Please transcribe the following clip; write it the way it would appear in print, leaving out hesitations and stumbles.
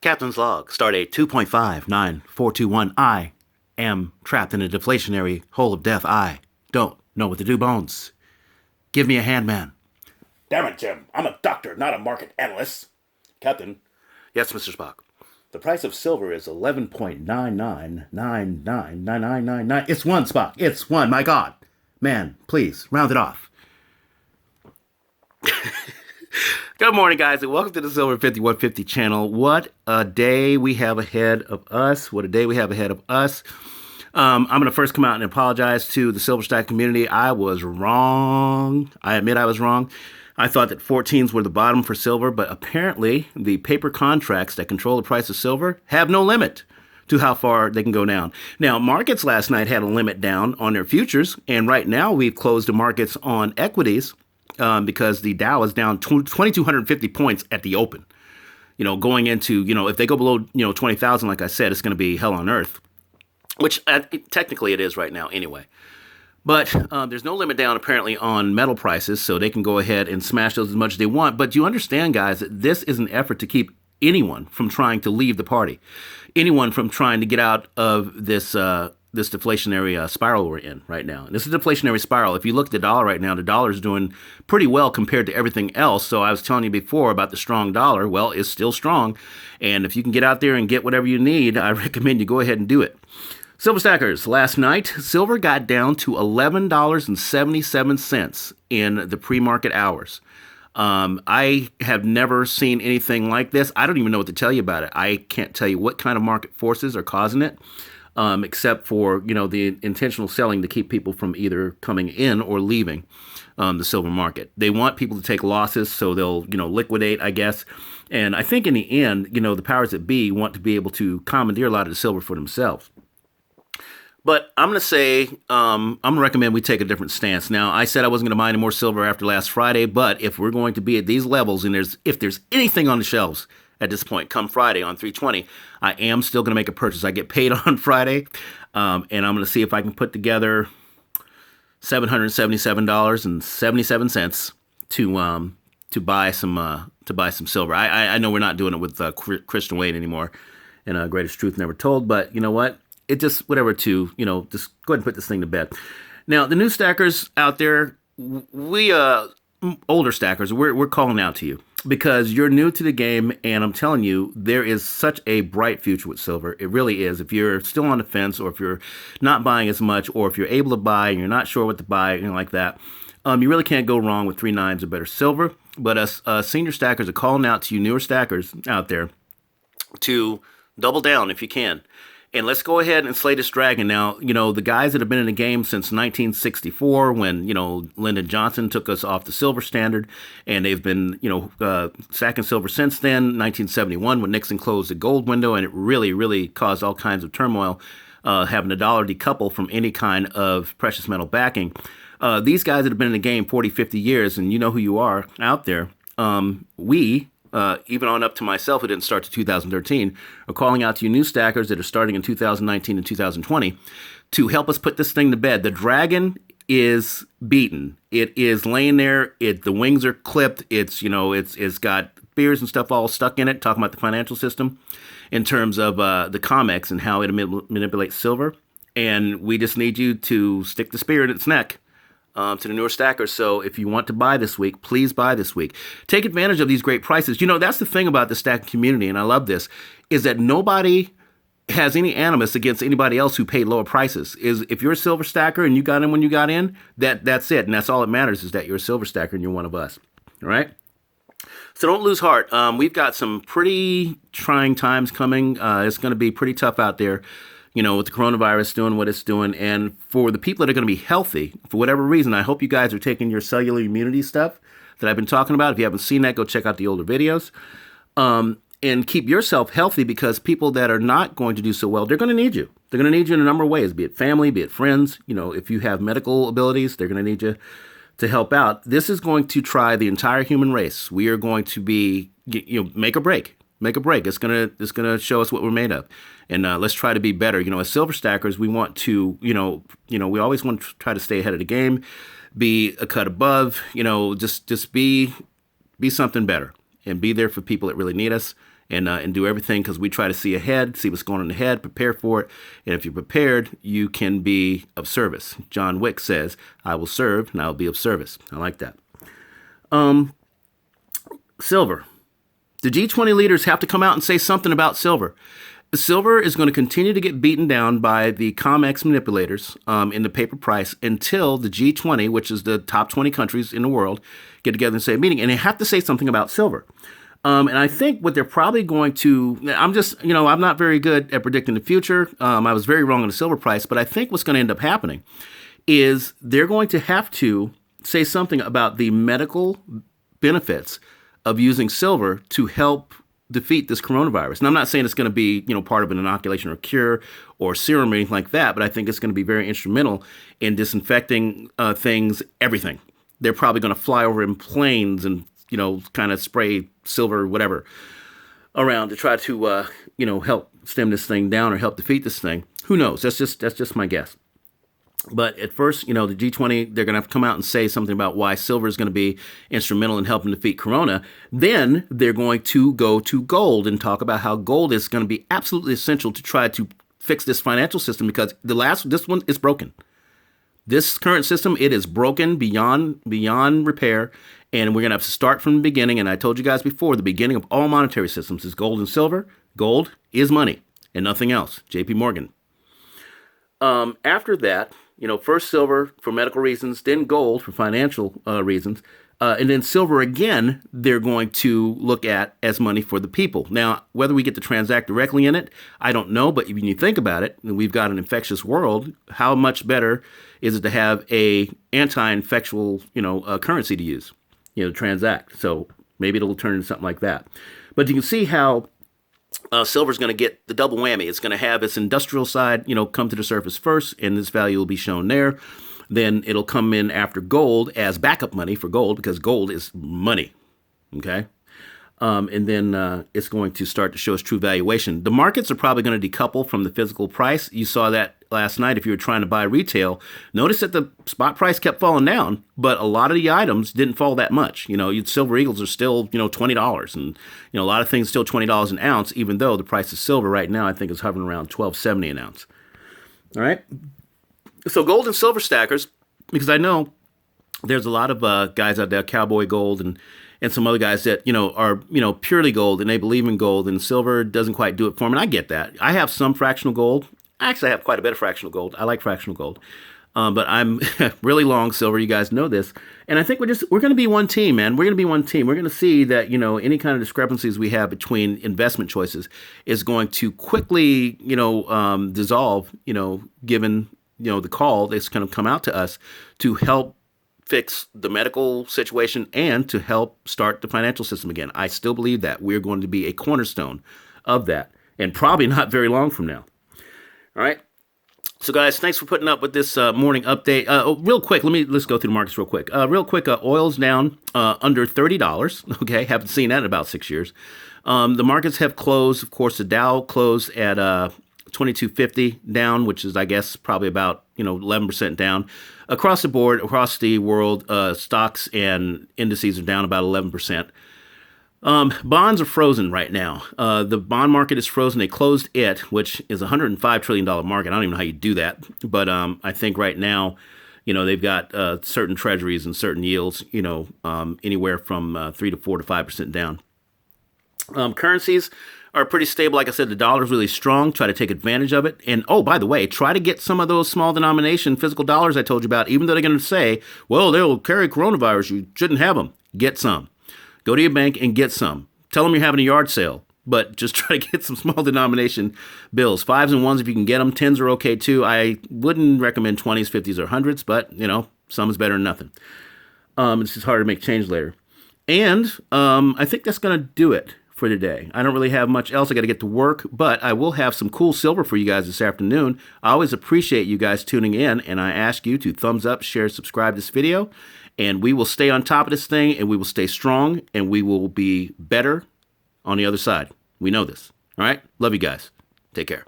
Captain's log, stardate 2.59421. I am trapped in a deflationary hole of death. I don't know what to do, Bones. Give me a hand, man. Damn it, Jim. I'm a doctor, not a market analyst. Captain, Yes, Mr. Spock. the price of silver is 11.99999999. It's one, Spock. It's one. My God. Man, please, round it off. Good morning, guys, and welcome to the Silver 5150 channel. What a day we have ahead of us. What a day we have ahead of us. I'm going to first come out and apologize to the Silver Stack community. I was wrong. I admit I was wrong. I thought that 14s were the bottom for silver, but apparently the paper contracts that control the price of silver have no limit to how far they can go down. Now, markets last night had a limit down on their futures, and right now we've closed the markets on equities because the Dow is down 2,250 points at the open. You know, going into, if they go below, 20,000, like I said, it's going to be hell on earth, which technically it is right now anyway. But there's no limit down apparently on metal prices, so they can go ahead and smash those as much as they want. But you understand, guys, that this is an effort to keep anyone from trying to leave the party, anyone from trying to get out of this this deflationary spiral we're in right now. And this is a deflationary spiral. If you look at the dollar right now, the dollar is doing pretty well compared to everything else. So I was telling you before about the strong dollar. Well, it's still strong. And if you can get out there and get whatever you need, I recommend you go ahead and do it. Silver Stackers, last night, silver got down to $11.77 in the pre-market hours. I have never seen anything like this. I don't even know what to tell you about it. I can't tell you what kind of market forces are causing it, except for, the intentional selling to keep people from either coming in or leaving the silver market. They want people to take losses, so they'll, liquidate, I guess. And I think in the end, the powers that be want to be able to commandeer a lot of the silver for themselves. But I'm going to say, I'm going to recommend we take a different stance. Now, I said I wasn't going to buy any more silver after last Friday, but if we're going to be at these levels, and if there's anything on the shelves at this point, come Friday on 320, I am still going to make a purchase. I get paid on Friday, and I'm going to see if I can put together $777.77 to buy some silver. I know we're not doing it with Christian Wayne anymore, and Greatest Truth Never Told, but you know what? It just, whatever just go ahead and put this thing to bed. Now, the new stackers out there, we, older stackers, we're calling out to you because you're new to the game, and I'm telling you, there is such a bright future with silver. It really is. If you're still on the fence, or if you're not buying as much, or if you're able to buy and you're not sure what to buy, like that, you really can't go wrong with 3 nines or better silver. But us senior stackers are calling out to you newer stackers out there to double down if you can. And let's go ahead and slay this dragon. Now, the guys that have been in the game since 1964 when, Lyndon Johnson took us off the silver standard, and they've been, stacking silver since then, 1971 when Nixon closed the gold window, and it really, really caused all kinds of turmoil, having the dollar decouple from any kind of precious metal backing. These guys that have been in the game 40, 50 years, and you know who you are out there, even on up to myself who didn't start to 2013, are calling out to you new stackers that are starting in 2019 and 2020 to help us put this thing to bed. The dragon is beaten. It is laying there. The wings are clipped. It's got spears and stuff all stuck in it, talking about the financial system in terms of the COMEX and how it manipulates silver. And we just need you to stick the spear in its neck to the newer stackers. So if you want to buy this week, please buy this week. Take advantage of these great prices. That's the thing about the stacking community, and I love this, is that nobody has any animus against anybody else who paid lower prices. Is if you're a silver stacker and you got in when you got in, that's it. And that's all that matters, is that you're a silver stacker and you're one of us. All right? So don't lose heart. We've got some pretty trying times coming. It's going to be pretty tough out there, with the coronavirus doing what it's doing. And for the people that are going to be healthy, for whatever reason, I hope you guys are taking your cellular immunity stuff that I've been talking about. If you haven't seen that, go check out the older videos. And keep yourself healthy, because people that are not going to do so well, they're going to need you. They're going to need you in a number of ways, be it family, be it friends. If you have medical abilities, they're going to need you to help out. This is going to try the entire human race. We are going to be, make or break. Make a break. It's gonna show us what we're made of, and let's try to be better. As silver stackers, we want to, we always want to try to stay ahead of the game, be a cut above. Just be something better, and be there for people that really need us. and do everything because we try to see ahead, see what's going on ahead, prepare for it. And if you're prepared, you can be of service. John Wick says, I will serve and I will be of service. I like that. Silver. The G20 leaders have to come out and say something about silver. Silver is going to continue to get beaten down by the COMEX manipulators in the paper price until the G20, which is the top 20 countries in the world, get together and say a meeting. And they have to say something about silver. And I think what they're probably going to, I'm not very good at predicting the future. I was very wrong on the silver price, but I think what's going to end up happening is they're going to have to say something about the medical benefits of using silver to help defeat this coronavirus. And I'm not saying it's going to be, part of an inoculation or cure or serum or anything like that, but I think it's going to be very instrumental in disinfecting things, everything. They're probably going to fly over in planes and, kind of spray silver, whatever, around to try to, help stem this thing down or help defeat this thing. Who knows? That's just my guess. But at first, the G20, they're going to have to come out and say something about why silver is going to be instrumental in helping defeat corona. Then they're going to go to gold and talk about how gold is going to be absolutely essential to try to fix this financial system because this one is broken. This current system, it is broken beyond repair, and we're going to have to start from the beginning. And I told you guys before, the beginning of all monetary systems is gold and silver. Gold is money and nothing else. J.P. Morgan. After that, first silver for medical reasons, then gold for financial reasons, and then silver again, they're going to look at as money for the people. Now, whether we get to transact directly in it, I don't know, but when you think about it, we've got an infectious world, how much better is it to have a anti-infectious, currency to use, to transact? So maybe it'll turn into something like that. But you can see how silver is going to get the double whammy. It's going to have its industrial side, come to the surface first, and this value will be shown there. Then it'll come in after gold as backup money for gold because gold is money. Okay. And then it's going to start to show its true valuation. The markets are probably going to decouple from the physical price. You saw that last night if you were trying to buy retail. Notice that the spot price kept falling down, but a lot of the items didn't fall that much. Silver Eagles are still, $20. And, a lot of things still $20 an ounce, even though the price of silver right now, I think, is hovering around $12.70 an ounce. All right. So gold and silver stackers, because I know there's a lot of guys out there, Cowboy Gold and some other guys that, are, purely gold and they believe in gold and silver doesn't quite do it for them. And I get that. I have some fractional gold. Actually, I have quite a bit of fractional gold. I like fractional gold. But I'm really long silver. You guys know this. And I think we're going to be one team, man. We're going to be one team. We're going to see that, any kind of discrepancies we have between investment choices is going to quickly, dissolve, given, the call that's going to come out to us to help fix the medical situation and to help start the financial system again. I still believe that we're going to be a cornerstone of that and probably not very long from now. All right. So, guys, thanks for putting up with this morning update. Real quick, let's go through the markets real quick. Oil's down under $30. Okay, haven't seen that in about 6 years. The markets have closed. Of course, the Dow closed at 2250 down, which is, I guess, probably about 11% down. Across the board, across the world, stocks and indices are down about 11%. Bonds are frozen right now. The bond market is frozen. They closed it, which is a $105 trillion market. I don't even know how you do that. But I think right now, they've got certain treasuries and certain yields, anywhere from 3 to 4 to 5% down. Currencies are pretty stable. Like I said, the dollar is really strong. Try to take advantage of it. And, oh, by the way, try to get some of those small denomination physical dollars I told you about, even though they're going to say, well, they'll carry coronavirus. You shouldn't have them. Get some. Go to your bank and get some. Tell them you're having a yard sale, but just try to get some small denomination bills. 5s and 1s if you can get them. 10s are okay too. I wouldn't recommend 20s, 50s, or 100s, but, some is better than nothing. It's just harder to make change later. And I think that's going to do it for today. I don't really have much else. I got to get to work, but I will have some cool silver for you guys this afternoon. I always appreciate you guys tuning in, and I ask you to thumbs up, share, subscribe to this video, and we will stay on top of this thing, and we will stay strong, and we will be better on the other side. We know this. All right? Love you guys. Take care.